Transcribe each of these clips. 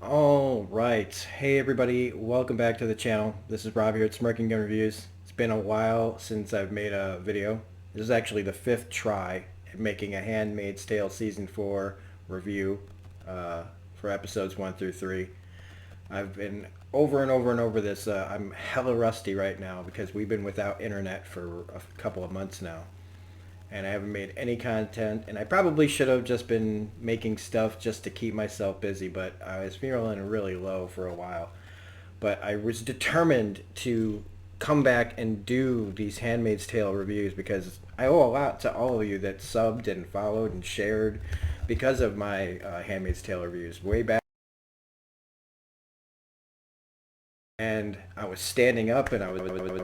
All right. Hey everybody, welcome back to the channel. This is Rob here at Smirking Gun Reviews. It's been a while since I've made a video. This is actually the fifth try at making a Handmaid's Tale Season 4 review for episodes 1 through 3. I've been over and over and over this. I'm hella rusty right now because we've been without internet for a couple of months now. And I haven't made any content, and I probably should have just been making stuff just to keep myself busy, but I was feeling really low for a while. But I was determined to come back and do these Handmaid's Tale reviews because I owe a lot to all of you that subbed and followed and shared because of my Handmaid's Tale reviews way back. And I was standing up and I was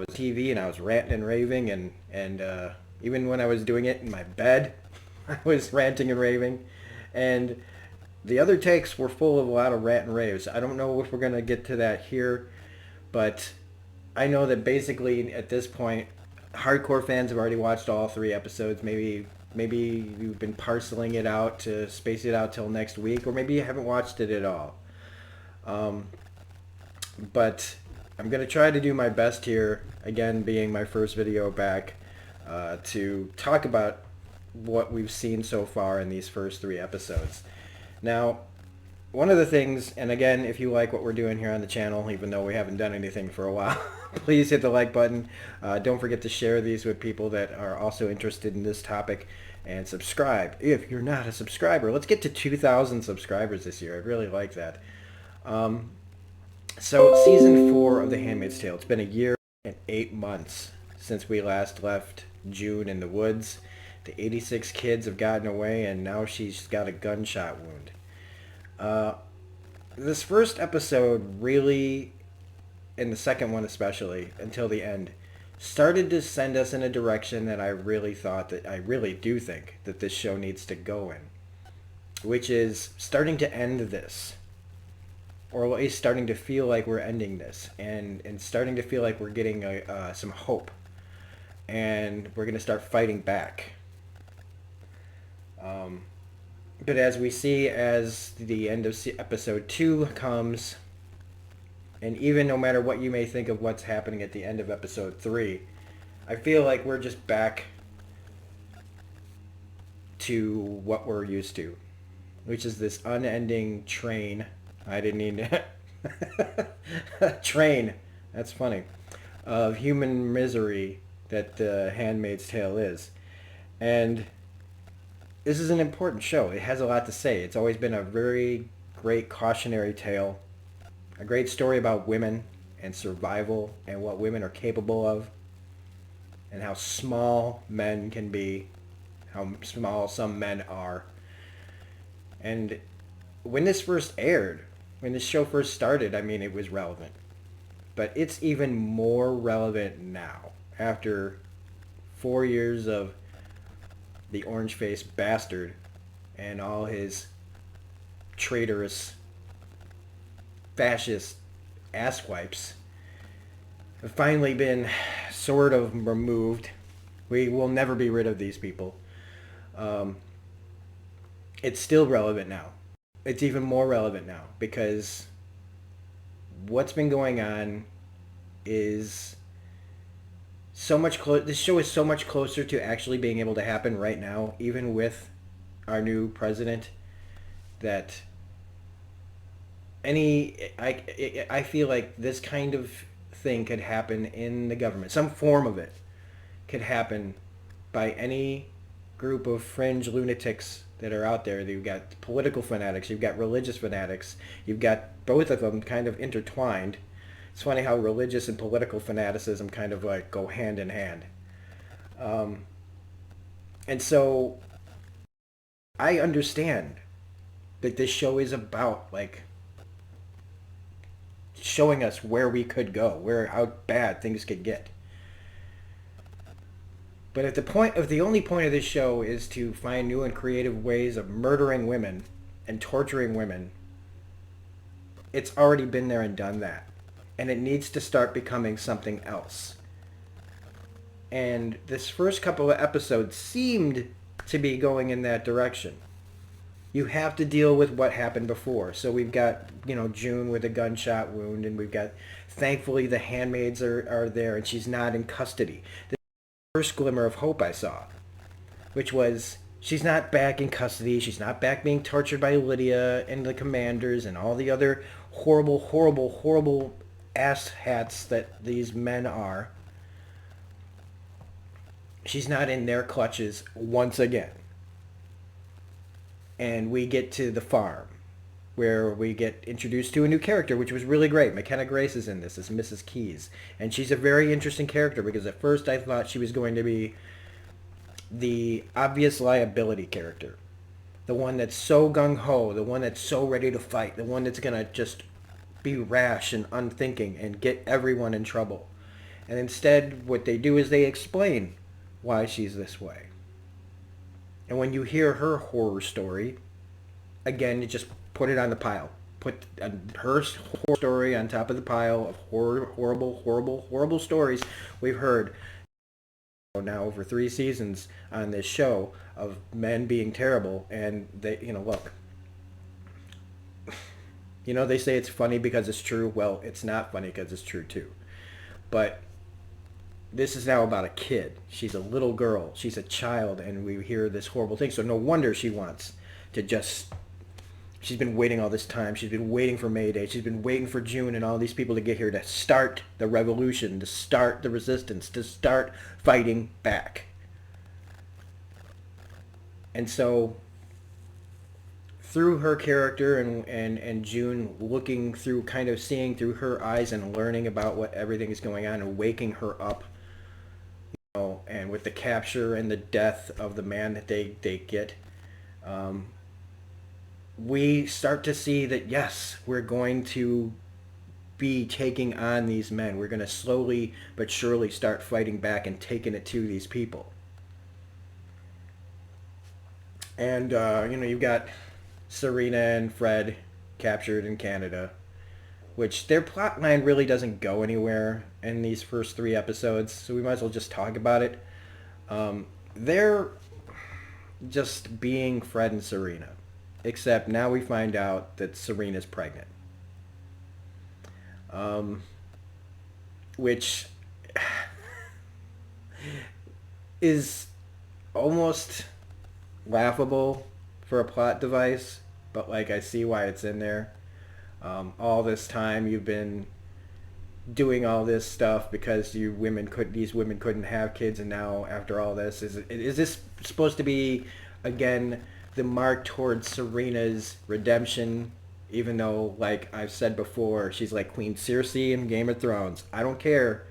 TV and I was ranting and raving and even when I was doing it in my bed, I was ranting and raving. And the other takes were full of a lot of rant and raves. I don't know if we're going to get to that here, but I know that basically at this point, hardcore fans have already watched all 3 episodes. Maybe you've been parceling it out to space it out till next week, or maybe you haven't watched it at all. But I'm going to try to do my best here, again being my first video back, to talk about what we've seen so far in these first 3 episodes. Now, one of the things, and again, if you like what we're doing here on the channel, even though we haven't done anything for a while, please hit the like button. Don't forget to share these with people that are also interested in this topic, and subscribe if you're not a subscriber. Let's get to 2,000 subscribers this year. I'd really like that. So, Season 4 of The Handmaid's Tale. It's been a year and 8 months since we last left June in the woods. The 86 kids have gotten away, and now she's got a gunshot wound. This first episode really, and the second one especially, until the end, started to send us in a direction that I really do think that this show needs to go in. Which is starting to end this. Or at least starting to feel like we're ending this, and starting to feel like we're getting some hope, and we're going to start fighting back. But as we see, as the end of episode 2 comes, and even no matter what you may think of what's happening at the end of episode 3, I feel like we're just back to what we're used to, which is this unending train. I didn't need train. That's funny. Of human misery that The Handmaid's Tale is. And this is an important show. It has a lot to say. It's always been a very great cautionary tale. A great story about women and survival and what women are capable of. And how small men can be. How small some men are. And when this first aired, when this show first started, I mean, it was relevant. But it's even more relevant now, after 4 years of the orange-faced bastard and all his traitorous, fascist asswipes have finally been sort of removed. We will never be rid of these people. It's still relevant now. It's even more relevant now because what's been going on is so much this show is so much closer to actually being able to happen right now, even with our new president, that I feel like this kind of thing could happen in the government. Some form of it could happen by any group of fringe lunatics that are out there. You've got political fanatics, you've got religious fanatics, you've got both of them kind of intertwined. It's funny how religious and political fanaticism kind of like go hand in hand. And so I understand that this show is about like showing us where we could go, how bad things could get. But at the only point of this show is to find new and creative ways of murdering women and torturing women, it's already been there and done that. And it needs to start becoming something else. And this first couple of episodes seemed to be going in that direction. You have to deal with what happened before. So we've got, June with a gunshot wound, and we've got, thankfully, the handmaids are there, and she's not in custody. The first glimmer of hope I saw, which was she's not back in custody. She's not back being tortured by Lydia and the commanders and all the other horrible, horrible, horrible ass hats that these men are. She's not in their clutches once again. And we get to the farm where we get introduced to a new character, which was really great. McKenna Grace is in this as Mrs. Keys. And she's a very interesting character because at first I thought she was going to be the obvious liability character. The one that's so gung-ho, the one that's so ready to fight, the one that's going to just be rash and unthinking and get everyone in trouble. And instead, what they do is they explain why she's this way. And when you hear her horror story, again, you just put it on the pile. Put her horror story on top of the pile of horrible, horrible, horrible stories we've heard now over 3 seasons on this show of men being terrible. And they, look, they say it's funny because it's true. Well, it's not funny because it's true too. But this is now about a kid. She's a little girl. She's a child, and we hear this horrible thing. So no wonder she wants to just... She's been waiting all this time. She's been waiting for May Day. She's been waiting for June and all these people to get here to start the revolution, to start the resistance, to start fighting back. And so through her character and June looking through, kind of seeing through her eyes and learning about what everything is going on and waking her up, and with the capture and the death of the man that they get, we start to see that, yes, we're going to be taking on these men. We're going to slowly but surely start fighting back and taking it to these people. And, you've got Serena and Fred captured in Canada, which their plot line really doesn't go anywhere in these first 3 episodes, so we might as well just talk about it. They're just being Fred and Serena, except now we find out that Serena's pregnant. Which is almost laughable for a plot device, but I see why it's in there. All this time you've been doing all this stuff because these women couldn't have kids, and now after all this, is this supposed to be again the mark towards Serena's redemption? Even though, like I've said before, she's like Queen Cersei in Game of Thrones. I don't care,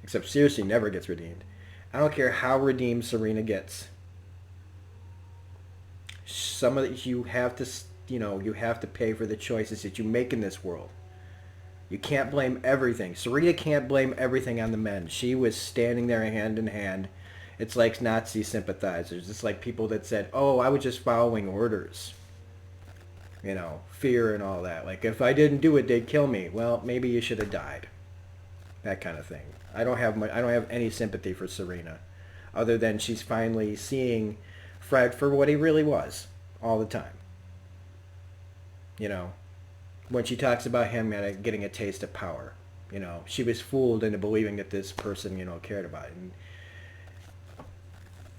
except Cersei never gets redeemed. I don't care how redeemed Serena gets. Some of it you have to pay for the choices that you make in this world. You can't blame everything. Serena can't blame everything on the men. She was standing there hand in hand. It's like Nazi sympathizers. It's like people that said, oh, I was just following orders. Fear and all that. Like, if I didn't do it, they'd kill me. Well, maybe you should have died. That kind of thing. I don't have any sympathy for Serena, other than she's finally seeing Fred for what he really was all the time. When she talks about him getting a taste of power, she was fooled into believing that this person, cared about it. And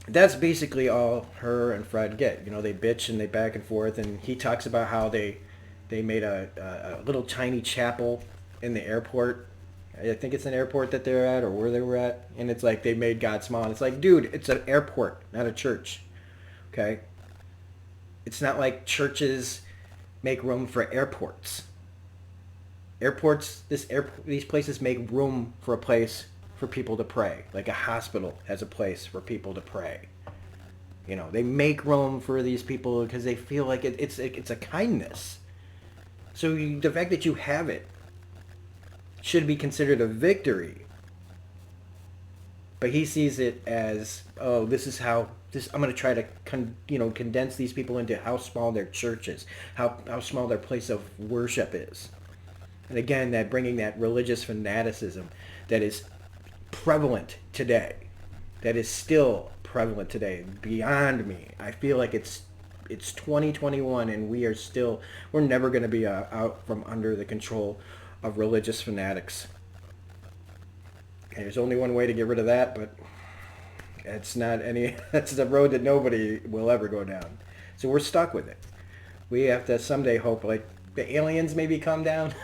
that's basically all her and Fred get. They bitch and they back and forth, and he talks about how they made a little tiny chapel in the airport. I think it's an airport that they're at or where they were at, and it's like they made God small. And it's like, dude, it's an airport, not a church. Okay? It's not like churches make room for airports. These places make room for a place for people to pray. Like a hospital has a place for people to pray. They make room for these people because they feel like it's a kindness. So the fact that you have it should be considered a victory. But he sees it as, oh, this is how I'm going to try to condense these people into how small their church is, how small their place of worship is. And again, that bringing that religious fanaticism that is prevalent today, that is still prevalent today, beyond me. I feel like it's it's 2021 and we're never going to be out from under the control of religious fanatics. And there's only one way to get rid of that, but it's not any. That's the road that nobody will ever go down. So we're stuck with it. We have to someday hope like the aliens maybe come down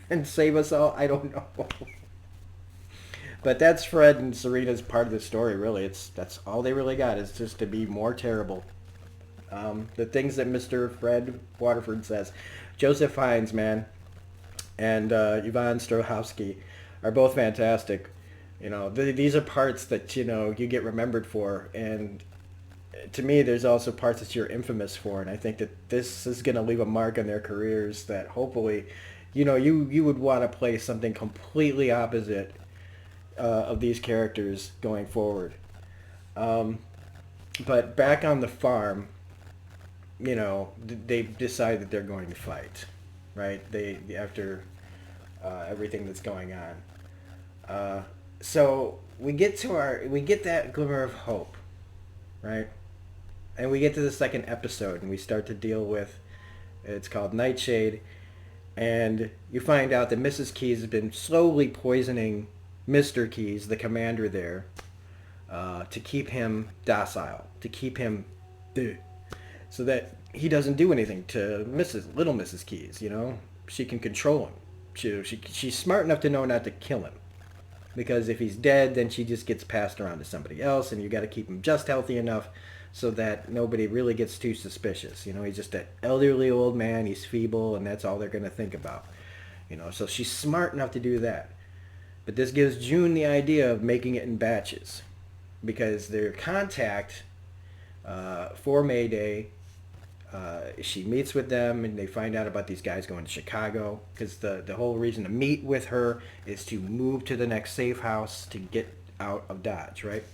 and save us all. I don't know. But that's Fred and Serena's part of the story. Really, that's all they really got is just to be more terrible. The things that Mr. Fred Waterford says, Joseph Fiennes, man, and Yvonne Strahovski are both fantastic. These are parts that you get remembered for, and to me, there's also parts that you're infamous for, and I think that this is going to leave a mark on their careers that hopefully, you would want to play something completely opposite of these characters going forward. But back on the farm, they decide that they're going to fight, right? After everything that's going on. So we get that glimmer of hope, right? And we get to the second episode, and we start to deal with, it's called Nightshade, and you find out that Mrs. Keyes has been slowly poisoning Mr. Keyes, the commander there, to keep him docile, to keep him, so that he doesn't do anything to little Mrs. Keyes. She can control him. She's smart enough to know not to kill him, because if he's dead, then she just gets passed around to somebody else, and you got to keep him just healthy enough so that nobody really gets too suspicious. He's just an elderly old man. He's feeble, and that's all they're going to think about. So she's smart enough to do that. But this gives June the idea of making it in batches, because their contact for May Day, she meets with them, and they find out about these guys going to Chicago, because the whole reason to meet with her is to move to the next safe house to get out of Dodge, right?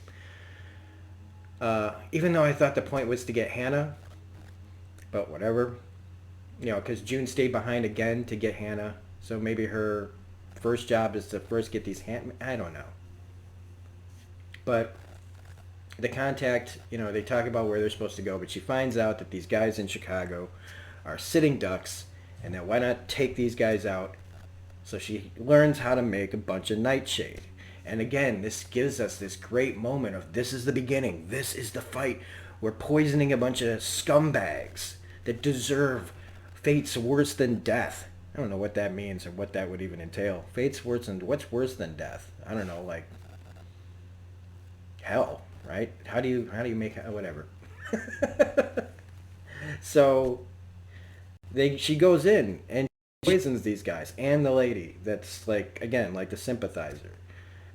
Even though I thought the point was to get Hannah, but whatever, because June stayed behind again to get Hannah, so maybe her first job is to first get these I don't know. But the contact, they talk about where they're supposed to go, but she finds out that these guys in Chicago are sitting ducks, and that why not take these guys out? So she learns how to make a bunch of Nightshade. And again, this gives us this great moment of this is the beginning. This is the fight. We're poisoning a bunch of scumbags that deserve fates worse than death. I don't know what that means or what that would even entail. Fate's worse than, what's worse than death? I don't know, like hell, right? How do you make whatever? So she goes in and poisons these guys and the lady that's like, again, like the sympathizer.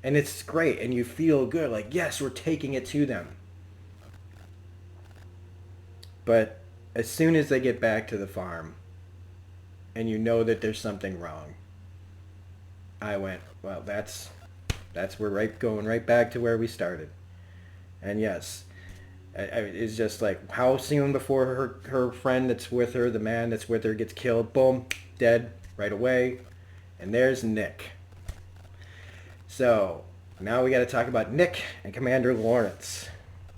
And it's great, and you feel good, like, yes, we're taking it to them. But as soon as they get back to the farm, and you know that there's something wrong, I went, well, that's we're going right back to where we started. And yes, it's just like, how soon before her friend that's with her, the man that's with her, gets killed, boom, dead right away. And there's Nick. So now we got to talk about Nick and Commander Lawrence,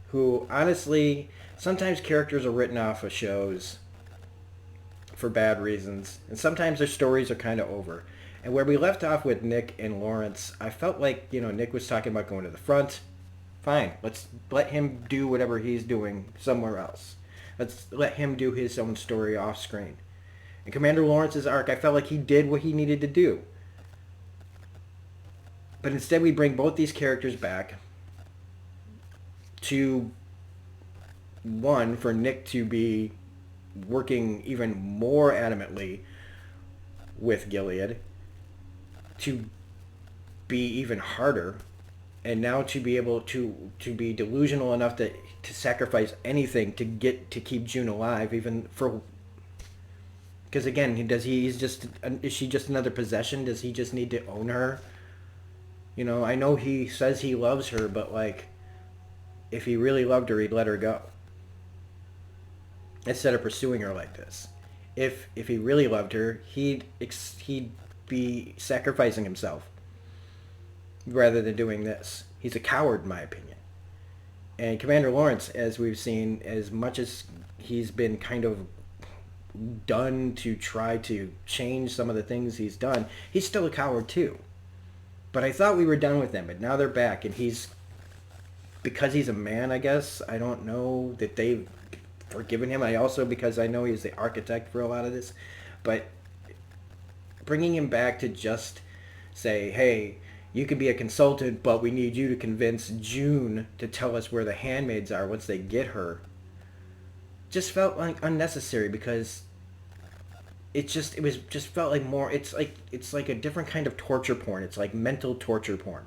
who honestly, sometimes characters are written off of shows for bad reasons, and sometimes their stories are kind of over. And where we left off with Nick and Lawrence, I felt like, Nick was talking about going to the front. Fine, let's let him do whatever he's doing somewhere else. Let's let him do his own story off screen. And Commander Lawrence's arc, I felt like he did what he needed to do. But instead we bring both these characters back to, one, for Nick to be working even more adamantly with Gilead, to be even harder, and now to be able to be delusional enough to sacrifice anything to keep June alive, even for, because again, is she just another possession? Does he just need to own her? I know he says he loves her, but like, if he really loved her, he'd let her go instead of pursuing her like this. If he really loved her, he'd be sacrificing himself rather than doing this. He's a coward, in my opinion. And Commander Lawrence, as we've seen, as much as he's been kind of done to try to change some of the things he's done, he's still a coward too. But I thought we were done with him, but now they're back, and he's, because he's a man, I guess. I don't know that they've forgiven him. I also, because I know he's the architect for a lot of this, but bringing him back to just say, hey, you can be a consultant, but we need you to convince June to tell us where the handmaids are once they get her, just felt like unnecessary, because it was just felt like more, it's like a different kind of torture porn. It's like mental torture porn.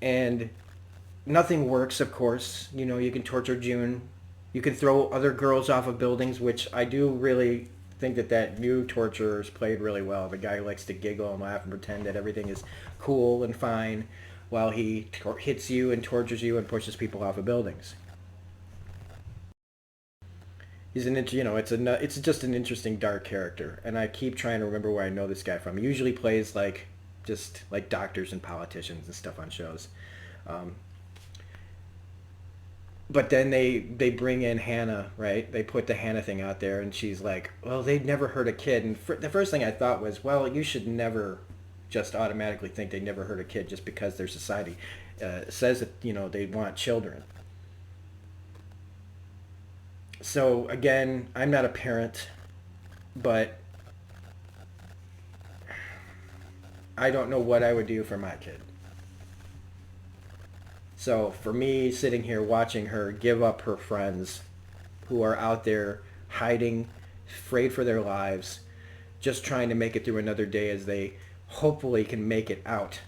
And nothing works, of course. You know, you can torture June. You can throw other girls off of buildings, which I do really think that that new torturer is played really well. The guy who likes to giggle and laugh and pretend that everything is cool and fine while he hits you and tortures you and pushes people off of buildings. He's an you know, it's just an interesting dark character, and I keep trying to remember where I know this guy from. He usually plays like just like doctors and politicians and stuff on shows. Um, but then they bring in Hannah, right? They put the Hannah thing out there, and she's like, well, they'd never hurt a kid. And the first thing I thought was, well, you should never just automatically think they never hurt a kid just because their society says that, you know, they want children. So again, I'm not a parent, but I don't know what I would do for my kid. So for me, sitting here watching her give up her friends who are out there hiding, afraid for their lives, just trying to make it through another day as they hopefully can make it out,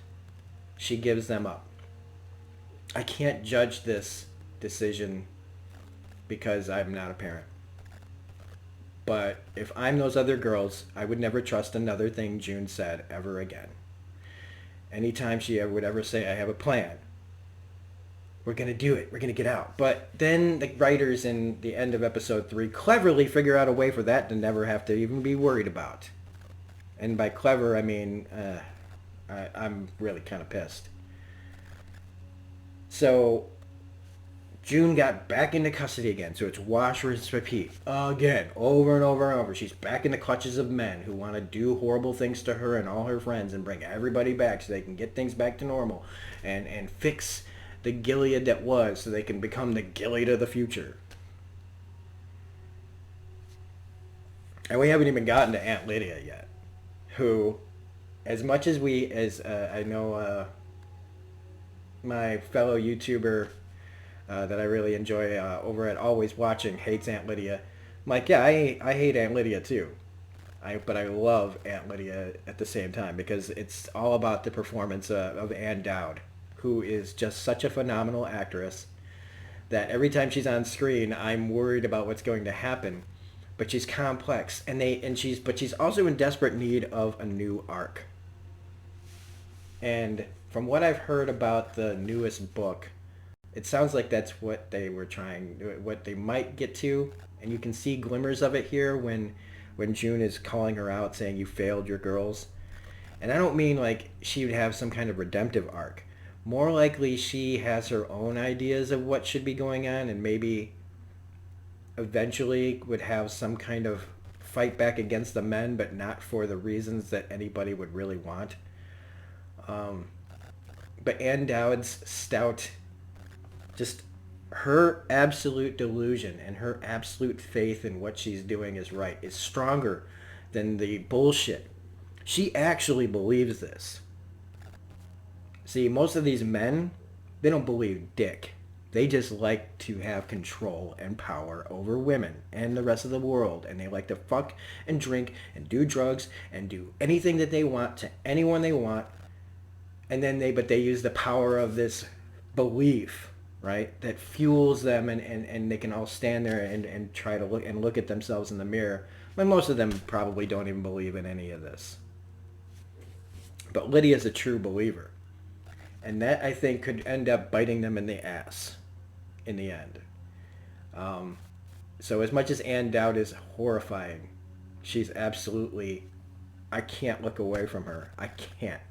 she gives them up. I can't judge this decision because I'm not a parent. But if I'm those other girls, I would never trust another thing June said ever again. Anytime she would ever say, I have a plan, we're going to do it, we're going to get out. But then the writers in the end of episode 3 cleverly figure out a way for that to never have to even be worried about. And by clever, I mean, I'm really kind of pissed. So June got back into custody again, so it's wash, rinse, repeat. Again, over and over and over. She's back in the clutches of men who want to do horrible things to her and all her friends and bring everybody back so they can get things back to normal and fix the Gilead that was so they can become the Gilead of the future. And we haven't even gotten to Aunt Lydia yet, who, as much as I know my fellow YouTuber that I really enjoy over at Always Watching hates Aunt Lydia. I'm like, yeah, I hate Aunt Lydia too. But I love Aunt Lydia at the same time because it's all about the performance of Ann Dowd, who is just such a phenomenal actress that every time she's on screen, I'm worried about what's going to happen. But she's complex, but she's also in desperate need of a new arc. And from what I've heard about the newest book, it sounds like that's what what they might get to, and you can see glimmers of it here when June is calling her out, saying you failed your girls. And I don't mean like she would have some kind of redemptive arc. More likely she has her own ideas of what should be going on, and maybe eventually would have some kind of fight back against the men, but not for the reasons that anybody would really want. But Ann Dowd's stout, just her absolute delusion and her absolute faith in what she's doing is right is stronger than the bullshit. She actually believes this. See, most of these men, they don't believe dick. They just like to have control and power over women and the rest of the world. And they like to fuck and drink and do drugs and do anything that they want to anyone they want. And then they use the power of this belief, right, that fuels them, and they can all stand there and try to look at themselves in the mirror. But most of them probably don't even believe in any of this. But Lydia's a true believer. And that, I think, could end up biting them in the ass in the end. So as much as Ann Dowd is horrifying, she's absolutely, I can't look away from her. I can't.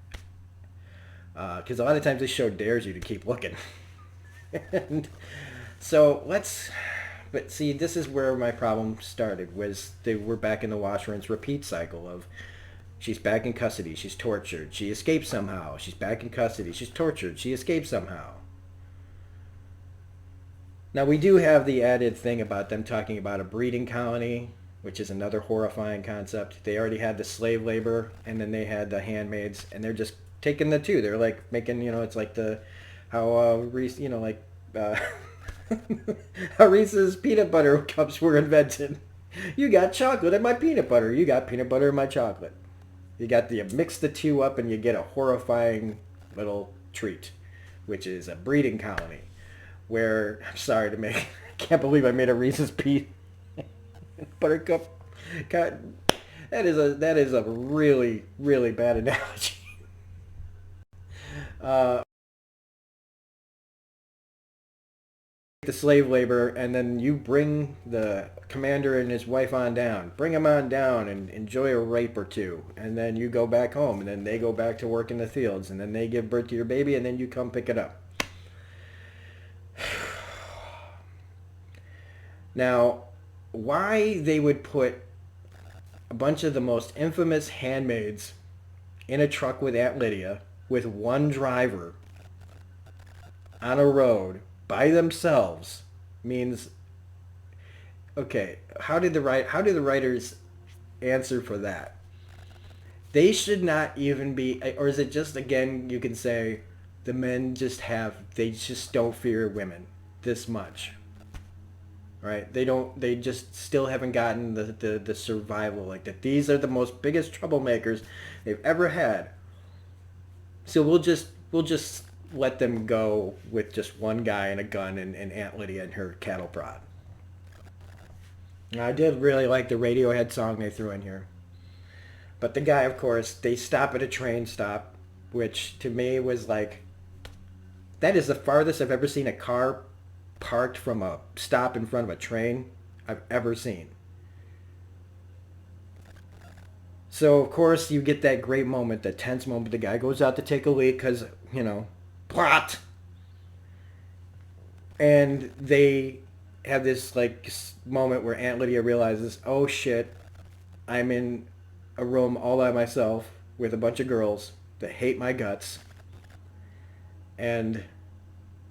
Because a lot of times this show dares you to keep looking. And So let's, but see, this is where my problem started. Was they were back in the wash, rinse, repeat cycle of she's back in custody, she's tortured, she escapes somehow. She's back in custody, she's tortured, she escapes somehow. Now we do have the added thing about them talking about a breeding colony, which is another horrifying concept. They already had the slave labor, and then they had the handmaids, and they're just taking the two. They're like making, it's like the how Reese, like uh, how Reese's peanut butter cups were invented. You got chocolate in my peanut butter. You got peanut butter in my chocolate. You mix the two up, and you get a horrifying little treat, which is a breeding colony where I'm sorry to make. I can't believe I made a Reese's peanut buttercup. God, that is a really really bad analogy. Uh, the slave labor, and then you bring the commander and his wife on down. Bring them on down and enjoy a rape or two, and then you go back home, and then they go back to work in the fields, and then they give birth to your baby, and then you come pick it up. Now, why they would put a bunch of the most infamous handmaids in a truck with Aunt Lydia with one driver on a road by themselves means, okay, how do the writers answer for that? They should not even be, or is it just, again, you can say the men they just don't fear women this much, right? They just still haven't gotten the survival, like that these are the most biggest troublemakers they've ever had. So we'll just let them go with just one guy and a gun and Aunt Lydia and her cattle prod. I did really like the Radiohead song they threw in here. But the guy, of course, they stop at a train stop, which to me was like, that is the farthest I've ever seen a car parked from a stop in front of a train I've ever seen. So, of course, you get that great moment, that tense moment. The guy goes out to take a leak because, plot. And they have this, like, moment where Aunt Lydia realizes, oh, shit, I'm in a room all by myself with a bunch of girls that hate my guts. And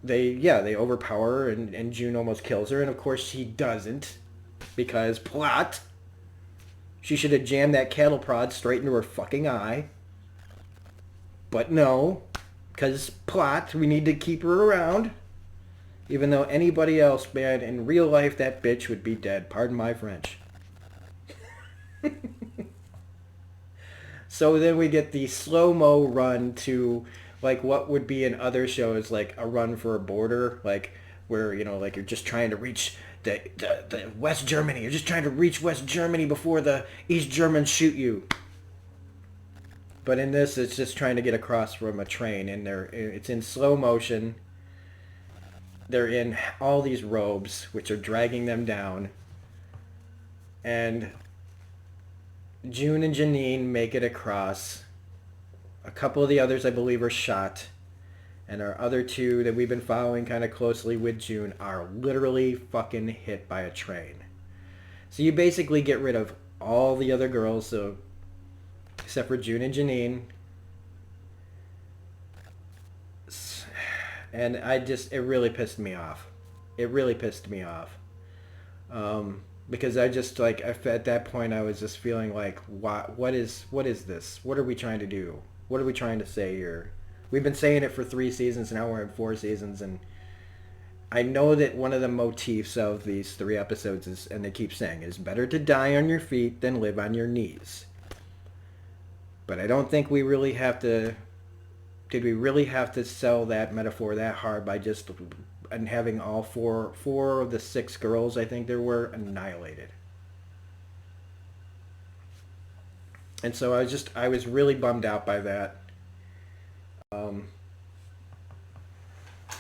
they overpower her, and June almost kills her. And, of course, she doesn't because plot. She should have jammed that cattle prod straight into her fucking eye. But no, because plot, we need to keep her around. Even though anybody else, man, in real life, that bitch would be dead. Pardon my French. So then we get the slow-mo run to, like, what would be in other shows, like a run for a border, like, where, like you're just trying to reach the West Germany. You're just trying to reach West Germany before the East Germans shoot you. But in this, it's just trying to get across from a train, and it's in slow motion. They're in all these robes, which are dragging them down. And June and Janine make it across. A couple of the others, I believe, are shot. And our other two that we've been following kind of closely with June are literally fucking hit by a train. So you basically get rid of all the other girls, so except for June and Janine. And it really pissed me off. It really pissed me off. Because I just, like, at that point I was just feeling like, what is this? What are we trying to do? What are we trying to say here? We've been saying it for 3 seasons, now we're in 4 seasons, and I know that one of the motifs of these 3 episodes is, and they keep saying, is better to die on your feet than live on your knees. But I don't think we really have to, did we really have to sell that metaphor that hard by just, and having all four of the 6 girls, I think there were, annihilated. And so I was really bummed out by that.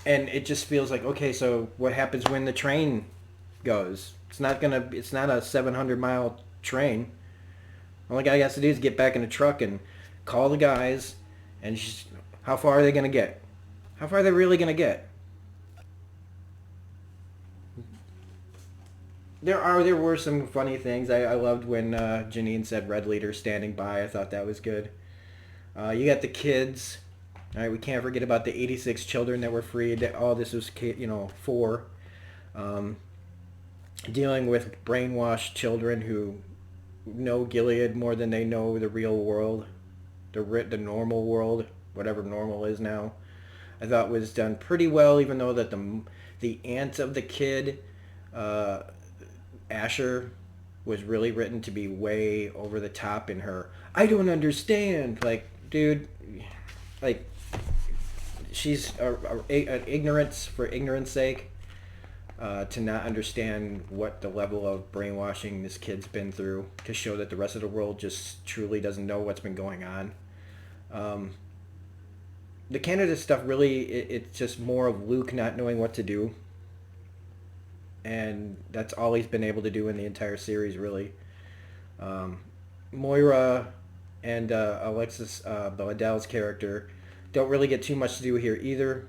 And it just feels like, okay, so what happens when the train goes? It's not a 700-mile train. All the guy has to do is get back in the truck and call the guys, and how far are they going to get? How far are they really going to get? there were some funny things. I loved when Janine said "Red Leader standing by." I thought that was good. You got the kids. All right, we can't forget about the 86 children that were freed. That all this was, for um, dealing with brainwashed children who know Gilead more than they know the real world, the normal world, whatever normal is now. I thought was done pretty well, even though that the aunt of the kid, uh, Asher, was really written to be way over the top in her. I don't understand. Like, dude, like she's an ignorance for ignorance sake. To not understand what the level of brainwashing this kid's been through to show that the rest of the world just truly doesn't know what's been going on. Um, the Canada stuff really, it's just more of Luke not knowing what to do. And that's all he's been able to do in the entire series, really. Um, Moira and Alexis Bledell's character don't really get too much to do here either.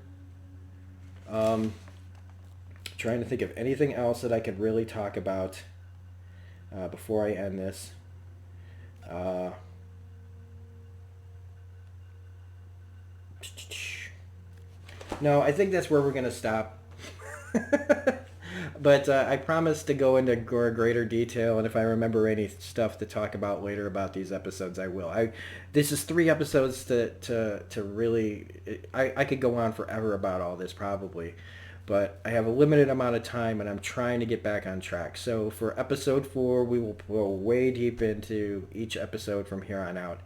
Trying to think of anything else that I could really talk about before I end this. Uh, no, I think that's where we're going to stop. But I promise to go into greater detail, and if I remember any stuff to talk about later about these episodes, I will. This is 3 episodes to really. I could go on forever about all this probably, but I have a limited amount of time, and I'm trying to get back on track. So for episode 4, we will go way deep into each episode from here on out.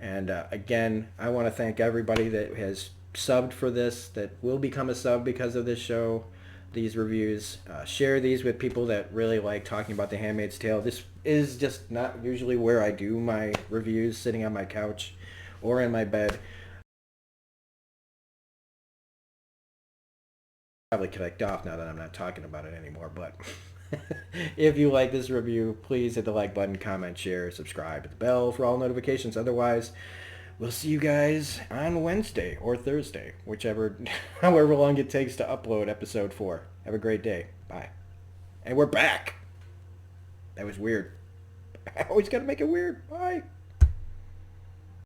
And again, I want to thank everybody that has subbed for this, that will become a sub because of this show, these reviews. Share these with people that really like talking about The Handmaid's Tale. This is just not usually where I do my reviews, sitting on my couch or in my bed. Probably clicked off now that I'm not talking about it anymore, but if you like this review, please hit the like button, comment, share, subscribe, hit the bell for all notifications. Otherwise, we'll see you guys on Wednesday or Thursday, whichever, however long it takes to upload episode 4. Have a great day. Bye. And we're back. That was weird. I always got to make it weird. Bye.